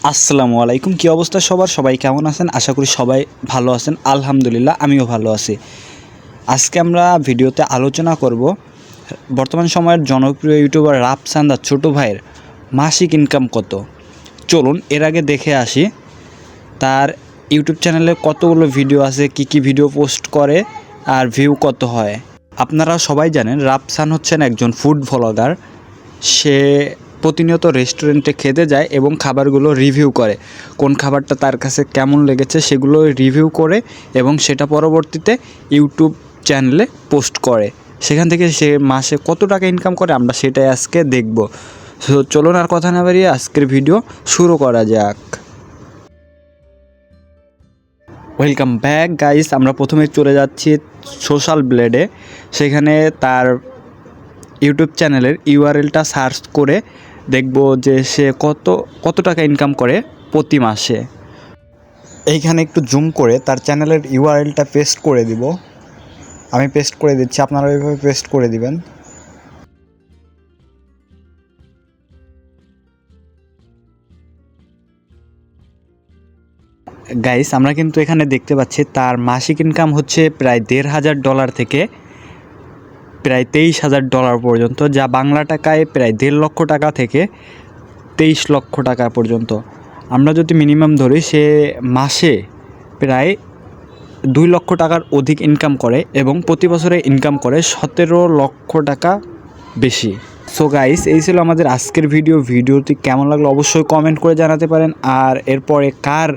আসসালামু আলাইকুম। কী অবস্থা সবার? সবাই কেমন আছেন? আশা করি সবাই ভালো আছেন। আলহামদুলিল্লাহ আমিও ভালো আছি। আজকে আমরা ভিডিওতে আলোচনা করব বর্তমান সময়ের জনপ্রিয় ইউটিউবার রাফসানদার ছোটো ভাইয়ের মাসিক ইনকাম কত। চলুন এর আগে দেখে আসি তার ইউটিউব চ্যানেলে কতগুলো ভিডিও আছে, কি ভিডিও পোস্ট করে আর ভিউ কত হয়। আপনারা সবাই জানেন রাফসান হচ্ছেন একজন ফুড ভ্লগার। সে প্রতিনিয়ত রেস্টুরেন্টে খেতে যায় এবং খাবারগুলো রিভিউ করে, কোন খাবারটা তার কাছে কেমন লেগেছে সেগুলো রিভিউ করে এবং সেটা পরবর্তীতে ইউটিউব চ্যানেলে পোস্ট করে। সেখান থেকে সে মাসে কত টাকা ইনকাম করে আমরা সেটাই আজকে দেখব। সো চলুন আর কথা না বাড়িয়ে আজকের ভিডিও শুরু করা যাক। Welcome back guys. আমরা প্রথমে চলে যাচ্ছি সোশ্যাল ব্লেডে। সেখানে তার ইউটিউব চ্যানেলের ইউআরএলটা সার্চ করে দেখব যে সে কত টাকা ইনকাম করে প্রতি মাসে। এইখানে একটু জুম করে তার চ্যানেলের ইউআরএলটা পেস্ট করে দিব। আমি পেস্ট করে দিচ্ছি, আপনারা এইভাবে পেস্ট করে দিবেন। গাইস আমরা কিন্তু এখানে দেখতে পাচ্ছি তার মাসিক ইনকাম হচ্ছে প্রায় $1,500 থেকে প্রায় $23,000 পর্যন্ত, যা বাংলা টাকায় প্রায় 1.5 লক্ষ টাকা থেকে 23 লক্ষ টাকা পর্যন্ত। আমরা যদি মিনিমাম ধরি সে মাসে প্রায় 2 লক্ষ টাকার অধিক ইনকাম করে এবং প্রতি বছরে ইনকাম করে 17 লক্ষ টাকা বেশি। সো গাইস এই ছিল আমাদের আজকের ভিডিওটি কেমন লাগলো অবশ্যই কমেন্ট করে জানাতে পারেন। আর এরপরে কার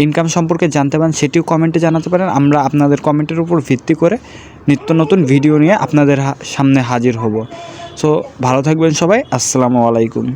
ইনকাম সম্পর্কে জানতে পারেন সেটিও কমেন্টে জানাতে পারেন। আমরা আপনাদের কমেন্টের উপর ভিত্তি করে নিত্য নতুন ভিডিও নিয়ে আপনাদের সামনে হাজির হব। সো ভালো থাকবেন সবাই। আসসালামু আলাইকুম।